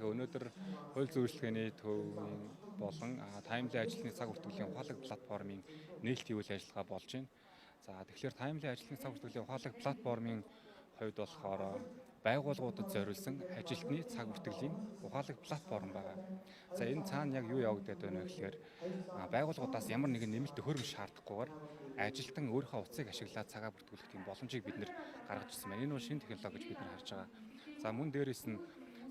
Тэгээ өнөөдөр хууль зөвлөлтөний төвийн болон таймлын ажлын цаг бүртгэлийн ухаалаг платформын нээлтийн үйл ажиллагаа болж байна. За тэгэхээр таймлын ажлын цаг бүртгэлийн ухаалаг платформын хувьд болохоор байгууллагуудад зориулсан ажилтны цаг бүртгэлийн ухаалаг платформ байгаа. За энэ цаана яг юу явагдаад байна вэ гэхээр байгууллагуудаас ямар нэгэн нэмэлт төхөөрөмж шаардахгүйгээр ажилтан өөрийнхөө утсыг ашиглаад цагаа бүртгүүлэх тийм боломжийг бид нэр гаргаж ирсэн байна. Энэ бол шинэ технологи гэж бид нар харж байгаа. За мөн дээрээс нь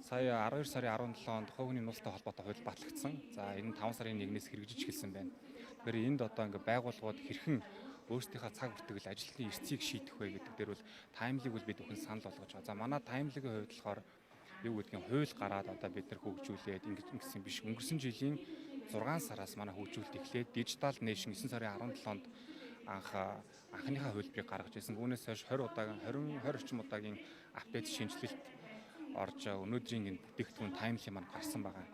сая 12 сарын 17-нд хувь хүний нууцтай холбоотой хууль батлагдсан. За энэ 5 сарын 1-ээс хэрэгжиж эхэлсэн байна. Тэгэхээр энд одоо ингээ байгууллагууд хэрхэн өөрсдийнхөө цаг бүртгэл ажилтны эрсцийг шийдэх вэ гэдэг дээр бол таймлыг бол бид бүхэн санал болгож байгаа. За манай таймлыгийн хувьд болохоор юу гэдгийг хууль гараад одоо бид нар хөгжүүлээд ингэсэн биш. Өнгөрсөн жилийн 6 сараас манай хөгжүүлэлт эхлээд Digital Nation 9 сарын 17-нд анхныхаа хуулбарыг гаргаж ирсэн. Үүнээс хойш 20 орчим удаагийн апдейт шинжилэлт орж өнөөдрийн энэ бүтээгдэхүүн таймлын маань гарсан байгаа.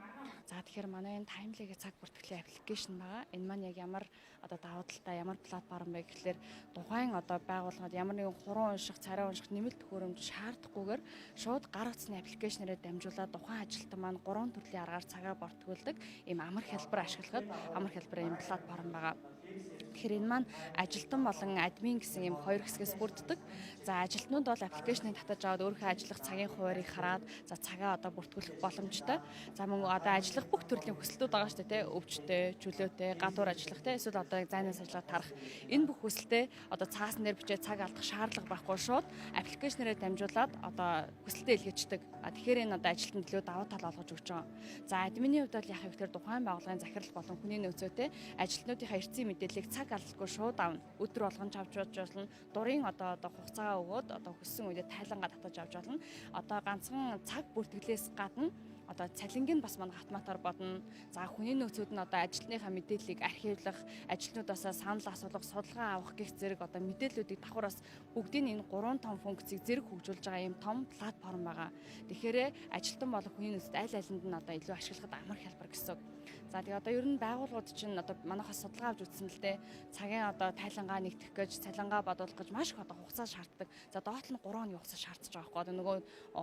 За тэгэхээр манай энэ таймлигийн цаг бүртгэлийн аппликейшн байгаа. Энэ маань яг ямар одоо давуу талтай ямар платформ бэ гэхэлэр тухайн одоо байгууллагад ямар нэгэн хуран унших, царай унших нэмэлт төхөөрөмж шаардахгүйгээр шууд гар утасны аппликейшнээрээ дамжуулаад тухайн ажилтан маань 3 төрлийн аргаар цагаа бүртгүүлдэг ийм амар хялбар ашиглахад амар хялбарын ийм платформ байгаа. Тэгэхээр энэ маань ажилтан болон админ гэсэн ийм хоёр хэсгээс бүрддэг. За ажилтнууд бол аппликейшнийг татаж аваад өөрийнхөө ажиллах цагийн хуваарийг хараад за цагаа одоо бүртгүүлэх боломжтой. За мөн одоо ажиллах бүх төрлийн хүсэлтүүд байгаа шүү дээ, өвчтэй, чөлөөтэй, гадуур ажиллах те эсвэл одоо зайнаас ажиллаад тарах энэ бүх хүсэлтэд одоо цаасан дээр бичээд цаг алдах шаардлага байхгүй шууд аппликейшнээрээ дамжуулаад одоо хүсэлтээ илгээчдэг. Тэгэхээр энэ одоо ажилтнад илүү давуу тал олгож өгч байгаа. За админы хувьд бол яхах гэхээр тухайн байгууллагын захирал болон хүний нөөцөөтэй ажилтнуудынхаа эрсийн мэдээллийг цаг алдалгүй шууд авна. Өдөр болгон авч болно. Дурын одоо хугацаагаа өгөөд одоо хүссэн үедээ тайлангаа татаж авч болно. Одоо ганцхан цаг бүртгэлээс гадна одоо цалингийн бас манай автоматар бодно. За хүний нөөцүүд нь одоо ажилтныхаа мэдээллийг архивлах, ажилтнуудаас санал асуулах, судалгаа авах гэх зэрэг одоо мэдээллүүдийг давхраас бүгдийн энэ 3 том функцийг зэрэг хөгжүүлж байгаа юм том платформ байгаа. Тэгэхээр ажилтан болон хүний нөөцөд аль алинд нь одоо илүү ашиглахад амар хялбар гэсэн. За тэгээ одоо ер нь байгууллагууд чинь одоо манайхаас судалгаа авч үзсэн л дээ. Цагийн одоо тайлангаа нэгтгэх гэж, цалингаа бодуулах гэж маш их одоо хугацаа шаарддаг. За доот нь 3 оны хугацаа шаардаж байгаа байхгүй. Одоо нөгөө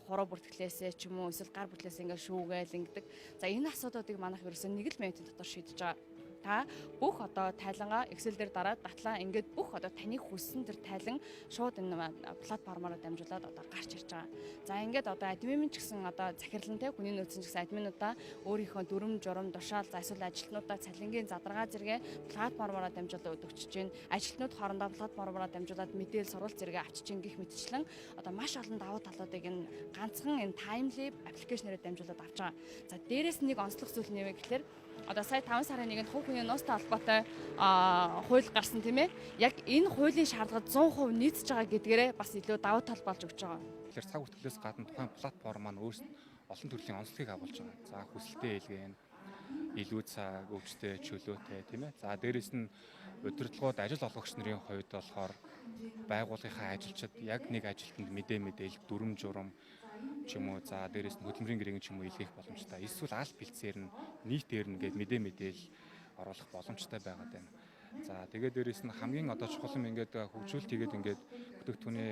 хуруу бүртгэлээсээ ч юм уу эсвэл гар бүтлээс ингээ шүүгээл ингэдэг. За энэ асуудлуудыг манайх ерөөсөө 1 л минутын дотор шийдэж байгаа. Та бүх одоо тайлангаа Excel дээр дараад батлаа ингээд бүх одоо таны хүссэн тэр тайлан шууд энэ платформоор дамжуулаад одоо гарч ирж байгаа. За ингээд одоо админ ч гэсэн одоо захирлантай хүний нөөцийн ч гэсэн админуудаа өөрийнхөө дүрм журам тушаал за эсвэл ажилтнуудаа цалингийн задаргаа зэрэг платформоор дамжуулаад өгч чинь ажилтнууд хоорондоо платформоор дамжуулаад мэдээлэл сурвалж зэрэг авчиж гих мэтчлэн одоо маш олон давуу талуудыг энэ ганцхан энэ таймли аппликейшнээр дамжуулаад авч байгаа. За дээрээс нэг онцлог зүйл нь юу вэ гэхээр одоо сая 5 сарын 1-нд хувь хүний нуустай холбоотой хууль гарсан тийм ээ. Яг энэ хуулийн шаардлагад 100% нийцж байгаа гэдгээрээ бас илүү давуу тал болж өгч байгаа. Тэгэхээр цаг бүртгэлээс гадна тухайн платформ маань өөрсдөө олон төрлийн онцлогийг агуулж байгаа. За хүсэлтээ илгээн, илүү цаг, өвчтэй, чөлөөтэй тийм ээ. За дээрэс нь удирдлагууд ажил олгогч нарын хувьд болохоор байгууллагынхаа ажилчид яг нэг ажилтнанд мэдээлэл, дүрм журам ч юм уу за дээрээс нь хөдөлмөрийн гэрээний ч юм уу илгээх боломжтой. Эсвэл аль бэлцээр нь нийтээр нь гээд мэдээлэл оруулах боломжтой байгаад байна. За тэгээд дээрээс нь хамгийн одоо чухал юм ингээд хөгжүүлэлт хийгээд ингээд бүтээгдэхүүний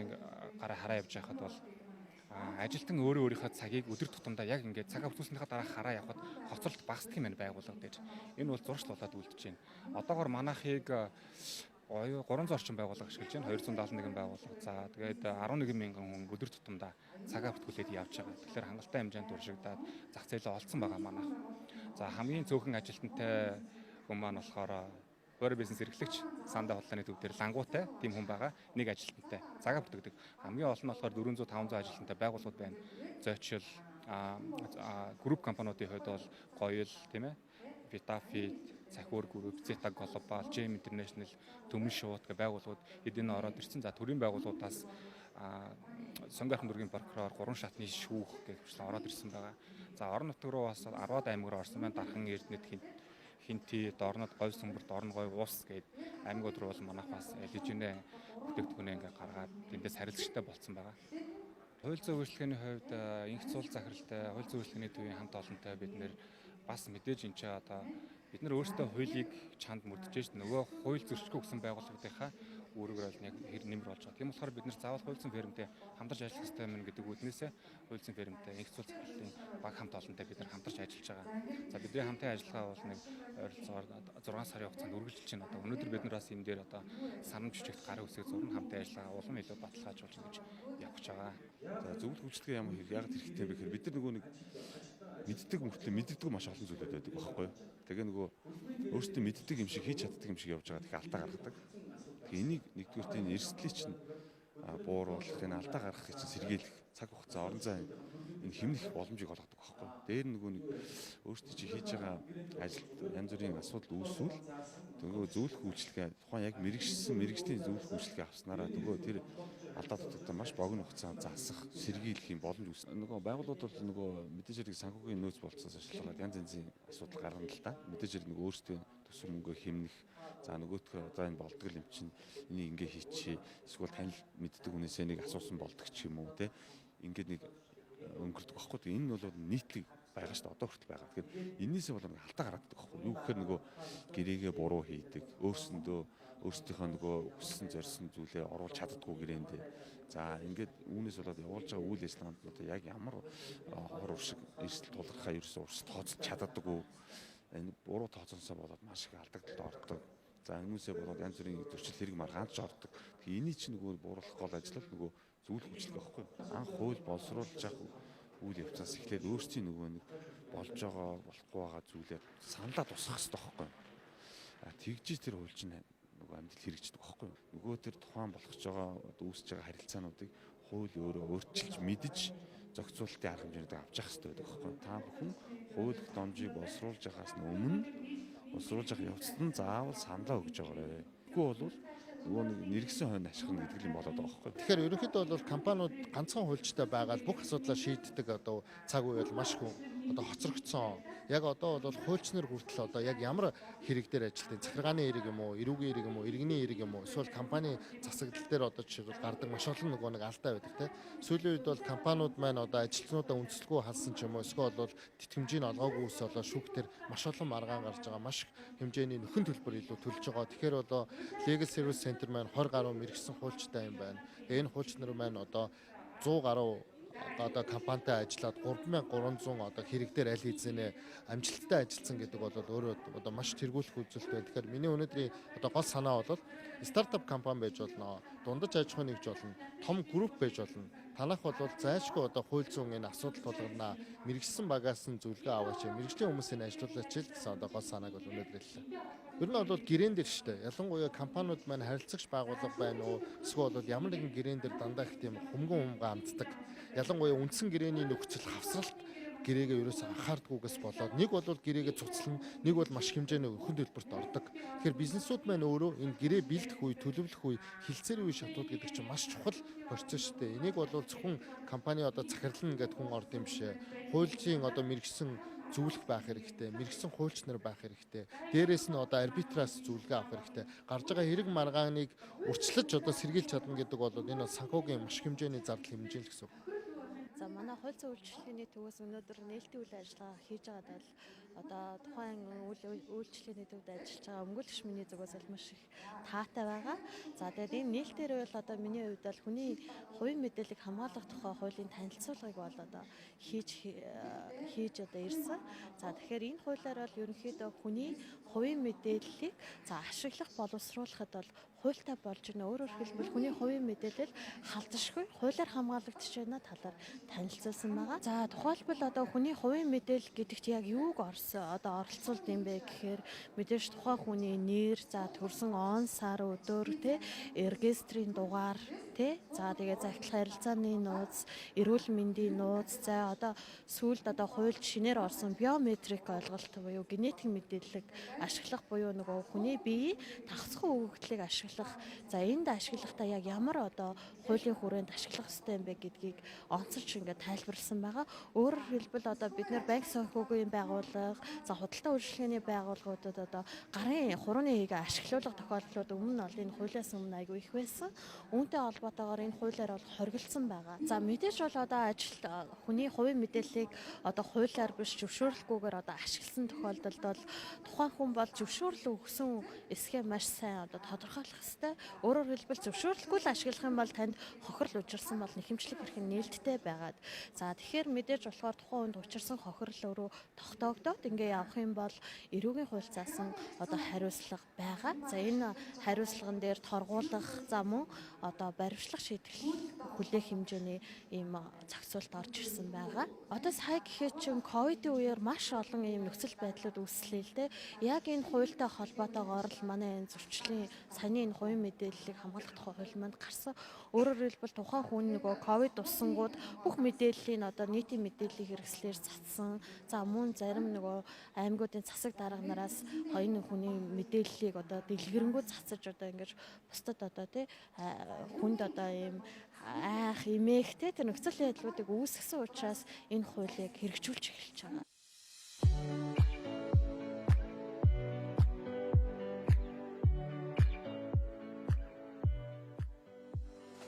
гараа хараа явж байхад бол ажилтан өөрийнхөө цагийг өдөр тутамдаа яг ингээд цагаа бүтүүлснийхаа дараа хараа явахад хоцролт багасдаг юм байна байгууллага дээр. Энэ бол зуршил болоод үлдэж байна. Одоогоор манайхыг 300 орчим байгууллага ашиглаж байна. 271 байгууллага. За тэгээд 11 мянган хүн өдөр тутамдаа цагаа бүртгүүлээд явж байгаа. Тэгэхээр хангалттай хэмжээнд уршигдаад зах зээлээ олцсон байгаа манайх. За хамгийн цөөхөн ажилтнтай хүн маань болохоор өөрийн бизнес эрхлэгч сандаа худлааны төв дээр лангуутай тийм хүн байгаа. Нэг ажилтнтай цагаа бүртгэдэг. Хамгийн олон нь болохоор 400 500 ажилтнтай байгууллагууд байна. Зоочил групп компаниудын хувьд бол Гоёл тийм ээ. Vitafi, Цахиур групп, Zeta Global, Gem International, Төмөн шууд гэх байгууллагууд эдийн ороод ирсэн. За төрийн байгууллагуудаас Сонгорхон дүүргийн прокурор, 3 шатны шүүх гэх хүчлэн ороод ирсэн байгаа. За орон нутг руу бас 10-аад аймаг руу орсон байна. Дархан Эрдэнэт Хинти, Дорнод, Говь Сүмбэр, Дорн Говь Уус гээд аймагуд руу бол манайх бас лижинэ бүтээгдэхүүнээ ингээ гаргаад тэндээс харилцагчтай болцсон байгаа. Хууль зүйн үйлчлэгээний хувьд инх цул захиралтай, хууль зүйн үйлчлэгээний төвийн хамт олонтой бид нэр бас мэдээж энэ ч одоо бид нар өөрсдөө хуулийг чанд мөрдөж ш нөгөө хууль зөрчилгүй гэсэн байгууллагынхаа үүргээр бол яг нэмэр болж байгаа. Тийм болохоор бид нэр заавал хуульсан фермтэй хамтарч ажиллах хэрэгтэй юм гэдэг үүднээсээ хуульсан фермтэй их цул захирлын баг хамт олонтой бид нар хамтарч ажиллаж байгаа. За бидний хамтын ажиллагаа бол нэг ойролцоогоор 6 сарын хугацаанд үргэлжилж байна. Одоо өнөөдөр бид нар бас энэ дээр одоо санамж жижигт гарын үсэг зурна хамтын ажиллагаа улам илүү баталгаажуулж ингэж явж байгаа. За зөвлөх үйлчлэгээ ямар яг хэрэгтэй вэ гэхээр бид нар нөгөө нэг мэддэг мөртлөө мэддэггүй маш олон зүйлүүд байдаг байхгүй юу. Тэгээ нөгөө өөрсдөө мэддэг юм шиг хийж чаддаг юм шиг явж байгаа тэгэхээр алдаа гаргадаг. Тэгээ энийг нэгдүгээрт энэ эрсдлийг чинь бууруулах, энэ алдаа гаргахыг чинь сэргийлэх цаг хугацаа орон зай энэ хэмнэх боломжийг олгодог байхгүй юу. Дээр нөгөө нэг өөрсдөө чи хийж байгаа ажилд янз бүрийн асуудал үүсвэл нөгөө зөвлөх үйлчлэгээ тухайн яг мэрэгжлийн зөвлөх үйлчлэгээ авснараа нөгөө тэр алдаа дутагдсан маш богино хугацаанд засах, сэргийлэх юм боломж үүснэ. Нөгөө байгууллагууд бол нөгөө мэдээж хэрэг санхүүгийн нөөц болцсоос ашиглаад янз янзын асуудал гаргана л да. Мэдээж хэрэг нөгөө өөрсдөө төсөв мөнгөө хэмнэх, за нөгөөдхөө одоо энэ болдгол юм чинь энийг ингээ хийчихээ. Эсвэл танил мэддэг хүнээсээ нэг асуусан болдог ч юм уу те. Ингээд нэг өнгөрдөг байхгүй. Энэ бол нийтлэг байгаа шүү дээ. Одоо хүртэл байгаа. Тэгэхээр энээсээ бол алдаа гаргадаг байхгүй. Юу гэхээр нөгөө гэрээгээ буруу хийдэг. Өөрсдийнхөө нөгөө хүссэн зорьсон зүйлээ оруулж чаддаггүй гэрээндээ. За ингээд үүнээс болоод явуулж байгаа үйл ажиллагаанд одоо яг ямар хор уршиг эрсдэл тулгархаа ерөөсөө урс тооцож чаддаггүй. Энэ буруу тооцоонсоо болоод маш их алдагдaltaд ордог. За энүүсээ болоод янз бүрийн зөрчил хэрэг маргаанч ордог. Тэгэхээр энийг чинь нөгөө бууруулах гол ажил нөгөө зөвлөх үйлчлэг байхгүй. Анх хууль боловсруулж явах үйл явцаас эхлээд өөрсдийн нөгөө нэг болж байгаа болохгүй байгаа зүйлээр саналаа тусах хэрэгтэй байхгүй. Тэгжиж тэр хууль чинь нөгөө амжилт хэрэгждэг байхгүй. Нөгөө тэр тухайн болгож байгаа үүсэж байгаа харилцаануудыг хууль өөрөө өөрчилж мэдж зохицуулалтын арга хэмжээнд авч явах хэрэгтэй байдаг байхгүй. Та бүхэн хууль домжийг боловсруулж байхаас өмнө боловсруулж явах явцад нь заавал саналаа өгж байгаарай. Тэгэхгүй бол нөгөө нэг нэргсэн хойно ашиглана гэдэг юм болоод байгаа байхгүй. Тэгэхээр ерөнхийдөө бол компаниуд ганцхан хуульчтай байгаад бүх асуудлаа шийддэг одоо цаг үе бол маш их одоо хоцрогдсон. Яг одоо бол хуульч нар хүртэл одоо яг ямар хэрэг дээр ажилтیں۔ Захиргааны хэрэг юм уу, эрүүгийн хэрэг юм уу, иргэний хэрэг юм уу, эсвэл компани засаглал дээр одоо жишээл гардаг маш олон нөгөө нэг алдаа байдаг те. Сүүлийн үед бол компаниуд маань одоо ажилтнуудаа үндэслэхгүй халсан ч юм уу, эсвэл бол тэтгэмжийг олгоогүй ус болоо шүүхтэр маш олон маргаан гарч байгаа, маш хэмжээний нөхөн төлбөр илүү төлж байгаа. Тэгэхээр одоо Legal Service Center маань 20 гаруй мэрэгсэн хуульчтай юм байна. Энэ хуульч нар маань одоо 100 гаруй одоо компанитай ажиллаад 3300 одоо хэрэг дээр аль хэзээ амжилттай ажилласан гэдэг бол өөрөө одоо маш тэргүүлэх үзэлт байна. Тэгэхээр миний өнөөдрийн одоо гол санаа бол стартап компани байж болно, дундаж аж ахуйн нэгж болно, том групп байж болно. Танах бол зайлшгүй одоо хууль зүйн энэ асуудал тулгарнаа, мэрэгсэн багаас нь зөвлөгөө аваач, мэрэгжлийн хүмүүсийн ажиллуулаач л гэсэн одоо гол санааг бол өнөөдөр хэллээ. Ер нь бол гэрээн дээр шүү дээ. Ялангуяа компаниуд маань харилцагч байгууллага байна уу? Эсвэл бол ямар нэгэн гэрээн дээр дандаа их тийм хумган амтдаг. Ялангуяа үндсэн гэрээний нөхцөл хавсралт гэрээгээ ерөөсөө анхаардгүйгээс болоод нэг бол гэрээгээ цуцлан, нэг бол маш хэмжээний өхөн төлбөрт ордог. Тэгэхээр бизнесүүд маань өөрөө энэ гэрээ бэлдэх үе, төлөвлөх үе, хилцээрийн үе шатууд гэдэг чинь маш чухал процесс шүү дээ. Энийг бол зөвхөн компани одоо захирлан ингээд хүн орд юм бишээ. Хуулийн одоо мэрэгсэн зөвлөх байх хэрэгтэй, мэрэгсэн хуульч нар байх хэрэгтэй. Дээрээс нь одоо арбитраас зөвлөгөө авах хэрэгтэй. Гарж байгаа хэрэг маргааныг урьдчилж одоо сэргийлж чадна гэдэг бол энэ санхүүгийн маш хэмжээний зардал хэмжээл гэсэн үг. За манай хууль зүйн үйлчлэгээний төвөөс өнөөдөр нээлтийн үйл ажиллагаа хийж байгаад бол одоо тухайн үйлчлэгээний төвд ажиллаж байгаа өмгөөлөгч миний зүгээс бол маш их таатай байгаа. За тэгээд энэ нээлтээр бол одоо миний хувьд бол хүний хувийн мэдээллийг хамгаалах тухай хуулийн танилцуулгыг бол одоо хийж одоо ирсэн. За тэгэхээр энэ хуулиар бол ерөнхийдөө хүний хувийн мэдээллийг ашиглах боловсруулахад бол хуультай болж байна. Өөрөөр хэлбэл хүний хувийн мэдээлэл халдшгүй хуулиар хамгаалагдаж байна талаар танилцуулсан байгаа. За тухайлбал одоо хүний хувийн мэдээлэл гэдэгт яг юуг оролцуулд юм бэ гэхээр мэдээж тухайн хүний нэр, за төрсэн он, сар, өдөр, регистрийн дугаар, за тэгээ захидал харилцааны нууц, эрүүл мэндийн нууц, за одоо сүүлд одоо хуульд шинээр орсон биометрик ойлголт буюу генетик мэдээлэл ашиглах буюу нөгөө хүний биеийн тагцхан өгөгдлийг ашиглах. За энд ашиглахдаа яг ямар одоо хуулийн хүрээнд ашиглах ёстой юм бэ гэдгийг онцолж ингээд тайлбарласан байгаа. Өөрөөр хэлбэл одоо бид нэр банк санхүүгийн байгууллага, байгууллага, за худалдаа үйлчлэгээний байгууллагуудад одоо гарын хурууны хийг ашиглуулах тохиолдлууд өмнө нь бол энэ хуулиас өмнө айгүй их байсан. Үүнтэй холбоотойгоор энэ хуулиар бол хоригдсан байгаа. За мэдээж бол одоо хүний хувийн мэдээллийг одоо хуулиар биш зөвшөөрлгүйгээр одоо ашигласан тохиолдолд бол тухайн хүн бол зөвшөөрлө өгсөн эсхээ маш сайн одоо тодорхойлох ёстой. Өөрөөр хэлбэл зөвшөөрлөхгүй л ашиглах юм бол танд хохирол учирсан бол нэхэмжлэг хэрэг нь нээлттэй байгаад. За тэгэхээр мэдээж болохоор тухайн хүнд учирсан хохирол өөрөө тогтоогдоод ингээ явах юм бол эрүүгийн хууль заасан одоо хариуцлага байгаа. За энэ хариуцлаган дээр торгуулах, за мөн одоо баримтлах шийтгэл хүлээх хэмжээний ийм зохицуулт орж ирсэн байгаа. Одоо сая гэхэд чинь ковидын үеэр маш олон ийм нөхцөл байдлууд үүслээ л дээ. Яг энэ хуультай холбоотойгоор л манай энэ зөрчлийн саяны энэ хувийн мэдээллийг хамгаалах тухай хууль манд гарсан. Өөрөөр хэлбэл тухайн хүн нөгөө ковид уссангууд бүх мэдээллийг одоо нийтийн мэдээллийн хэрэгслээр цацсан. За мөн зарим нөгөө аймагуудын засаг дарга нараас хоёрын хүний мэдээллийг одоо дэлгэрэнгүй цацаж одоо ингэж бусдад одоо тий хүнд одоо ийм айх, эмээх тэр нөхцөл байдлуудыг үүсгэсэн учраас энэ хуулийг хэрэгжүүлж эхэлж байгаа.